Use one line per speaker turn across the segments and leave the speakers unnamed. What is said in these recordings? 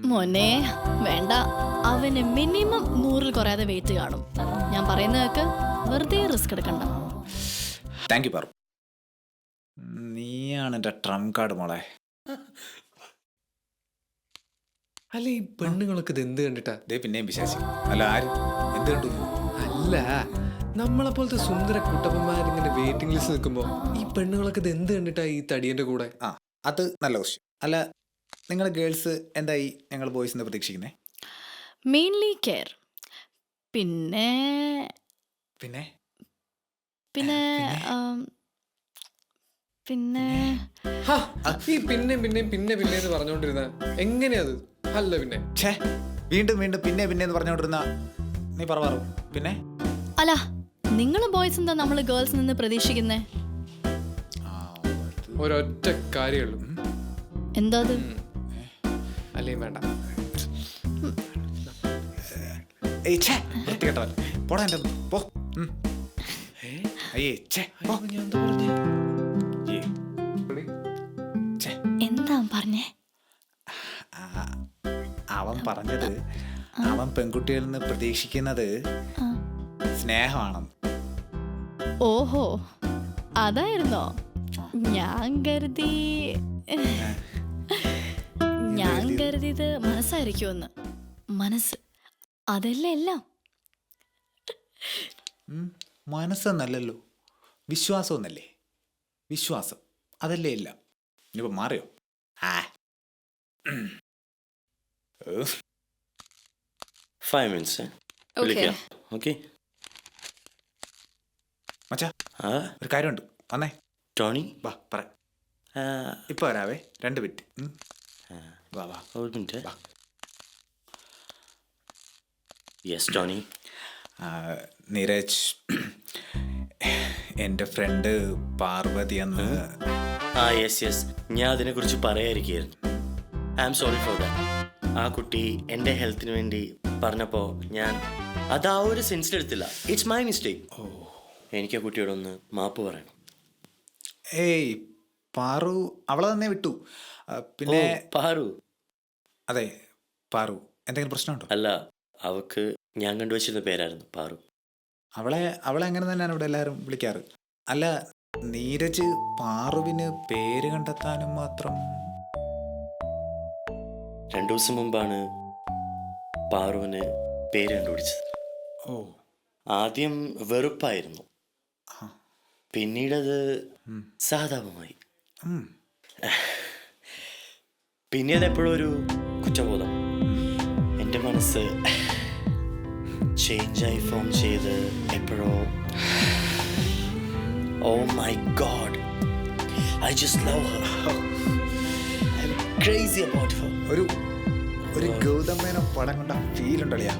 മോനെ വേണ്ട, അവന് മിനിമം 100 കുറയാതെ വെയിറ്റ് കാണും. ഞാൻ പറയുന്നതൊക്കെ വെറുതെ റിസ്ക് എടുക്കണ്ട.
താങ്ക് യു പറു. നീയാണ് എൻ്റെ ട്രംപ് കാർഡ് മോളെ.
അല്ല ഈ പെണ്ണുങ്ങളൊക്കെ ഇത് എന്ത് കണ്ടിട്ടാ?
ദേ പിന്നെയും വിശ്വാസി അല്ല ആര് എന്ത് കണ്ടു?
അല്ല നമ്മളെ പോലത്തെ സുന്ദര കുട്ടപ്പന്മാരിങ്ങനെ വെയിറ്റിംഗ് ലിസ്റ്റ് നിൽക്കുമ്പോ ഈ പെണ്ണുങ്ങളൊക്കെ ഇത് എന്ത് കണ്ടിട്ടാ ഈ തടിയന്റെ കൂടെ?
ആ അത് നല്ല ക്വസ്റ്റ്യൻ. അല്ല നിങ്ങൾ ഗേൾസ് എന്തായി ഞങ്ങൾ ബോയ്സിന്ന് പ്രതീക്ഷിക്കുന്നേ?
മെയിൻലി കെയർ, പിന്നെ
പിന്നെ
പിന്നെ പിന്നെ
ഹാ, ഈ പിന്നെ എന്ന് പറഞ്ഞോണ്ടിരുന്ന എങ്ങനെയത്? അല്ല പിന്നെ
ഛേ വീണ്ടും വീണ്ടും പിന്നെ എന്ന് പറഞ്ഞുകൊണ്ടിരുന്ന നീ പറവാറു. പിന്നെ
അല്ല, നിങ്ങൾ ബോയ്സ് എന്താ നമ്മൾ ഗേൾസ് നിന്ന് പ്രതീക്ഷിക്കുന്നേ?
ഒരൊറ്റ കാര്യമുള്ളൂ.
എന്താ അത്?
അല്ലേ വേണ്ട.
വൃത്തികെട്ടവൻ പോടാ എൻ്റെ പോ. അയ്യേ ഛേ പോ.
ഞാൻ എന്താ പറഞ്ഞേ?
ഏ, ഛേ.
എന്താ പറഞ്ഞേ?
അവൻ പറഞ്ഞത് അവൻ പെൺകുട്ടികളിൽ നിന്ന് പ്രതീക്ഷിക്കുന്നത് സ്നേഹമാണെന്ന്.
ഓഹോ, അതായിരുന്നോ? ഞാൻ കരുതിയത് മനസ്സായിരിക്കുമെന്ന്. മനസ്സ് അതല്ലേ എല്ലാം.
മനസ്സെന്നല്ലല്ലോ, വിശ്വാസം എന്നല്ലേ. വിശ്വാസം അതല്ലേ എല്ലാം. ഇനിയിപ്പോൾ മാറിയോ? ആ
5 minutes. വിളിക്കാം. ഓക്കെ
മച്ചാ ഒരു കാര്യമുണ്ട്, വന്നേ.
ടോണി
വാ പറ. ഇപ്പൊ വരാവേ, 2 മിനിറ്റ്. വാ വാ.
ഒരു മിനിറ്റ്.
വാ.
Yes Tony.
നീരജ്, എൻ്റെ ഫ്രണ്ട് പാർവതി എന്ന്.
യെസ് ഞാൻ അതിനെക്കുറിച്ച് പറയാതിരിക്കുകയായിരുന്നു. I am sorry for that. ആ കുട്ടി എൻ്റെ ഹെൽത്തിന് വേണ്ടി പറഞ്ഞപ്പോൾ ഞാൻ അത് ആ ഒരു സെൻസിലെടുത്തില്ല. It's my mistake. എനിക്ക് ആ കുട്ടിയോടൊന്ന് മാപ്പ് പറയണം.
ഏയ് പാറു അവളെ തന്നെ വിട്ടു. പിന്നെ
പാറു?
അതെ പാറു. എന്തെങ്കിലും പ്രശ്നമുണ്ടോ?
അല്ല, അവക്ക് ഞാൻ കണ്ടുവച്ചിരുന്ന പേരായിരുന്നു പാറു.
അവളെ അങ്ങനെ തന്നെയാണ് ഇവിടെ എല്ലാവരും വിളിക്കാറ്. അല്ല നീരജ് പാറുവിന് പേര് കണ്ടെത്താനും മാത്രം.
2 ദിവസം മുമ്പാണ് പാറുവിന് പേര് കണ്ടുപിടിച്ചത്.
ഓ,
ആദ്യം വെറുപ്പായിരുന്നു, പിന്നീടത് സഹതാപമായി, പിന്നെ അതെപ്പോഴും ഒരു കുറ്റബോധം. എൻ്റെ മനസ്സ് ചേഞ്ചായി ഫോം ചെയ്ത് എപ്പോഴോ. Oh my God, I just love her. I am crazy about her.
ഒരു ഗൗതമേന പടം കൊണ്ട ഫീൽ ഉണ്ടല്ലേ?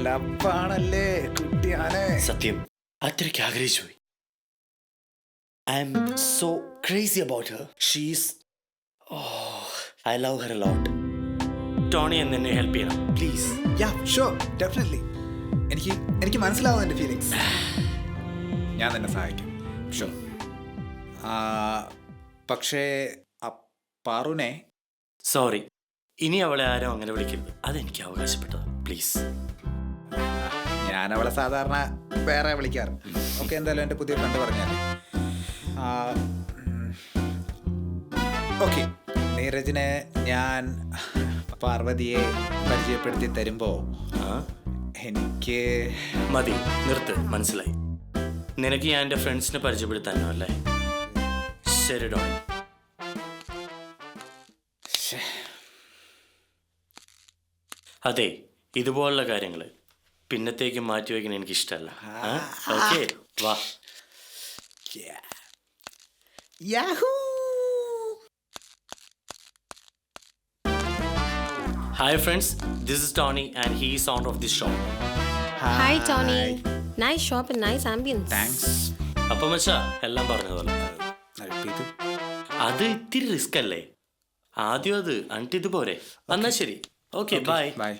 ലപ്പാണല്ലേ കുട്ടിയാനെ.
സത്യം അത്രയ്ക്ക് ആഗ്രഹിച്ചു പോയി. I am so crazy about her. She's I love her a lot. Tony എന്നെ ഹെൽപ്പ് ചെയ്യണം പ്ലീസ്.
Yeah sure, definitely. എനിക്ക് മനസ്സിലാവും എൻ്റെ ഫീലിങ്സ്. ഞാൻ തന്നെ സഹായിക്കും, ഷുവർ. പക്ഷേ പാറുനെ.
സോറി, ഇനി അവളെ ആരും അങ്ങനെ വിളിക്കരുത്. അതെനിക്ക് അവകാശപ്പെട്ടത്, പ്ലീസ്.
ഞാൻ അവളെ സാധാരണ വേറെ വിളിക്കാറ്. ഓക്കെ, എന്തായാലും എൻ്റെ പുതിയ ഫ്രണ്ട് പറഞ്ഞാൽ ഓക്കെ. നീരജിനെ ഞാൻ പാർവതിയെ പരിചയപ്പെടുത്തി തരുമ്പോൾ എനിക്ക്
മതി, നിർത്ത്. മനസ്സിലായി. നിനക്ക് ഞാൻ എൻ്റെ ഫ്രണ്ട്സിനെ പരിചയപ്പെടുത്താനോ അല്ലേ? ശരി ടോണി. അതെ, ഇതുപോലുള്ള കാര്യങ്ങൾ പിന്നത്തേക്ക് മാറ്റിവെക്കാൻ എനിക്കിഷ്ടമല്ല. ഓക്കെ, വാ. Hi friends, this is Tony and he is owner of this shop.
Hi Tony. Nice shop and nice ambience.
Thanks.
അപ്പം വെച്ചാ എല്ലാം പറഞ്ഞതുപോലെ. അത് ഇത്തിരി റിസ്ക് അല്ലേ? ആദ്യം അത് അണ്ടിത് പോരെ. എന്നാ ശരി, ഓക്കെ ബൈ.
ബൈ.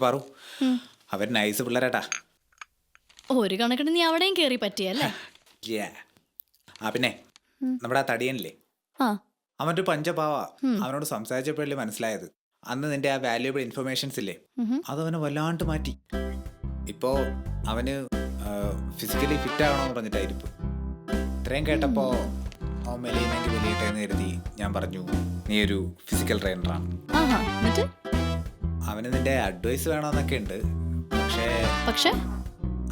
പാറു, അവർ നൈസ് പിള്ളേരാട്ടാ.
ഒരു കണക്കിന് നീ അവിടെയും കയറി പറ്റിയല്ലേ?
ആ പിന്നെ നമ്മുടെ ആ തടിയനില്ലേ,
ആ
അവൻ്റെ ഒരു പഞ്ചപാവ. അവനോട് സംസാരിച്ചപ്പോഴല്ലേ മനസ്സിലായത് അന്ന് നിന്റെ ആ വാല്യുബിൾ ഇൻഫർമേഷൻസ് ഇല്ലേ, അതവനെ വല്ലാണ്ട് മാറ്റി. ഇപ്പോ അവന് ഫിസിക്കലി ഫിറ്റ് ആകണമെന്ന് പറഞ്ഞിട്ടായിരിക്കും. ഇത്രയും കേട്ടപ്പോൾ അവൻ മെലിയുന്നെങ്കിൽ വലിയട്ടെ എന്ന് കരുതി ഞാൻ പറഞ്ഞു നീ ഒരു ഫിസിക്കൽ ട്രെയിനറാണ്.
ആഹാ എന്നിട്ട്
അവന് നിന്റെ അഡ്വൈസ് വേണമെന്നൊക്കെ ഉണ്ട്.
പക്ഷേ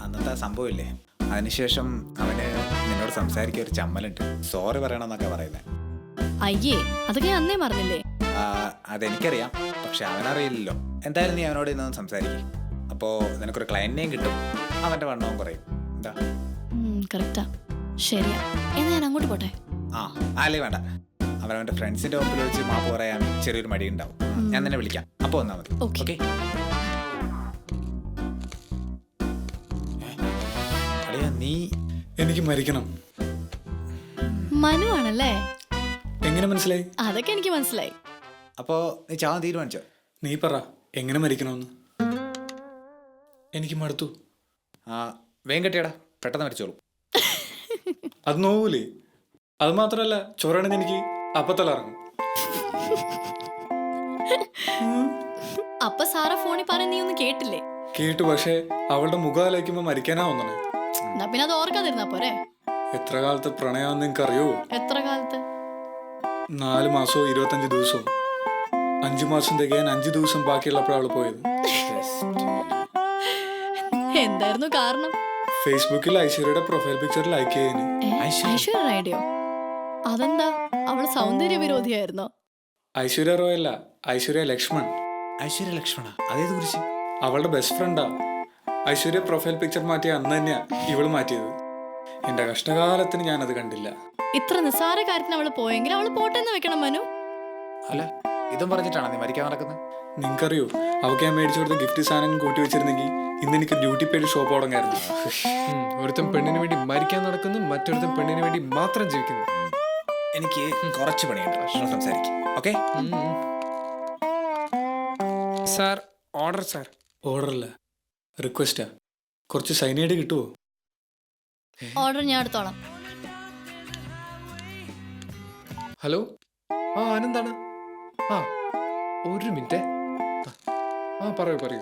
അന്നത്തെ ആ സംഭവമില്ലേ, അതിനുശേഷം അവന് നിന്നോട് സംസാരിക്കാൻ ഒരു ചമ്മലുണ്ട്. സോറി പറയണമെന്നൊക്കെ പറയുന്നത്.
അയ്യേ അതൊക്കെ ഞാൻ അന്നേ പറഞ്ഞില്ലേ.
അതെനിക്കറിയാം, പക്ഷെ അവനറിയില്ലല്ലോ. എന്തായാലും നീ അവനോട് ഇന്നൊന്ന് സംസാരിക്കും. അപ്പോൾ നിനക്കൊരു ക്ലയൻറ്റിനെയും കിട്ടും, അവൻ്റെ വണ്ണവും കുറയും. എന്താ?
കറക്റ്റാ, ശരിയാ. എന്നാ ഞാൻ അങ്ങോട്ട് പോട്ടെ.
അല്ലേ വേണ്ട, അവനവൻ്റെ ഫ്രണ്ട്സിൻ്റെ മുമ്പിൽ വെച്ച് മാപ്പ് പറയാൻ ചെറിയൊരു മടി ഉണ്ടാവും. ഞാൻ നിന്നെ വിളിക്കാം, അപ്പോൾ വന്നാൽ മതി. ഓക്കെ? അളിയാ നീ
എനിക്ക് മരിക്കണം.
മനു ആണല്ലേ?
എങ്ങനെ മനസ്സിലായി?
അതൊക്കെ എനിക്ക് മനസ്സിലായി.
അപ്പോൾ നീ ചാവാൻ തീരുമാനിച്ചോ?
നീ പറ എങ്ങനെ മരിക്കണമെന്ന്. എനിക്ക് മടുത്തു.
വേഗം കെട്ടിയടാ, പെട്ടെന്ന് മരിച്ചോളൂ.
അത് നോവൂലേ? അത് മാത്രമല്ല, ചോറാണെങ്കിൽ എനിക്ക് അപ്പത്തലറങ്ങും.
അപ്പൊ സാറ ഫോണിൽ പറഞ്ഞ നീ ഒന്നും കേട്ടില്ലേ?
കേട്ടു, പക്ഷേ അവളുടെ മുഖം ആലോചിക്കുമ്പോ മരിക്കാനാ വന്നേ.
എന്നാ പിന്നെ അത് ഓർക്കാതിരുന്നാ പോരെ.
എത്ര കാലത്ത് പ്രണയം നിനക്ക് അറിയോ?
എത്ര കാലത്ത്?
4 മാസവും 25 ദിവസവും. 5 മാസം തികയാൻ 5 ദിവസം ബാക്കിയുള്ളപ്പോഴാണ് അവള് പോയത്.
എന്തായിരുന്നു കാരണം?
ഫേസ്ബുക്കിൽ ഐശ്വര്യയുടെ പ്രൊഫൈൽ പിക്ചർ ലൈക്ക് ചെയ്യാന്.
ഐശ്വര്യ റൈഡിയോ? അതെന്താ, അവള് സൗന്ദര്യ വിരോധിയായിരുന്നോ?
ഐശ്വര്യ റോയ് അല്ല, ഐശ്വര്യ ലക്ഷ്മൺ.
ഐശ്വര്യ ലക്ഷ്മണ? അതേത് കുറിച്ച്?
അവളുടെ ബെസ്റ്റ് ഫ്രണ്ടാ. ഐശ്വര്യ പ്രൊഫൈൽ പിക്ചർ മാറ്റിയ അന്ന് തന്നെയാ ഇവള് മാറ്റിയത്. എന്റെ കഷ്ടകാലത്തിന് ഞാനത് കണ്ടില്ല.
ഇത്ര നിസ്സാര കാര്യത്തിന് അവള് പോയെങ്കിൽ അവള് പോട്ടെന്ന് വെക്കണം മനു.
അല്ല, ഇതും പറഞ്ഞിട്ടാണ് നീ മരിക്കാൻ നടക്കുന്നത്?
നിങ്ങൾക്കറിയോ, അവൾക്ക് ഞാൻ മേടിച്ചു കൊടുത്ത ഗിഫ്റ്റ് സാധനം കൂട്ടി വെച്ചിരുന്നെങ്കിൽ ഇന്ന് എനിക്ക് ഡ്യൂട്ടി പെയ്ഡ് ഷോപ്പ് തുടങ്ങായിരുന്നു.
ഒരുത്തൻ പെണ്ണിന് വേണ്ടി മരിക്കാൻ നടക്കുന്നു, മറ്റൊരുത്തൻ പെണ്ണിന് വേണ്ടി മാത്രം ജീവിക്കുന്നു.
എനിക്ക് കുറച്ച് പണിയുണ്ട്, സംസാരിക്കും. Okay
sir, order sir.
ഓർഡറല്ല, റിക്വസ്റ്റാ. കുറച്ച് സൈനൈഡ് കിട്ടുമോ?
ഓർഡർ ഞാൻ എടുത്തോളാം.
ഹലോ, ആനന്ദാണ്. ഒരു മിനിറ്റ്. പറയൂ.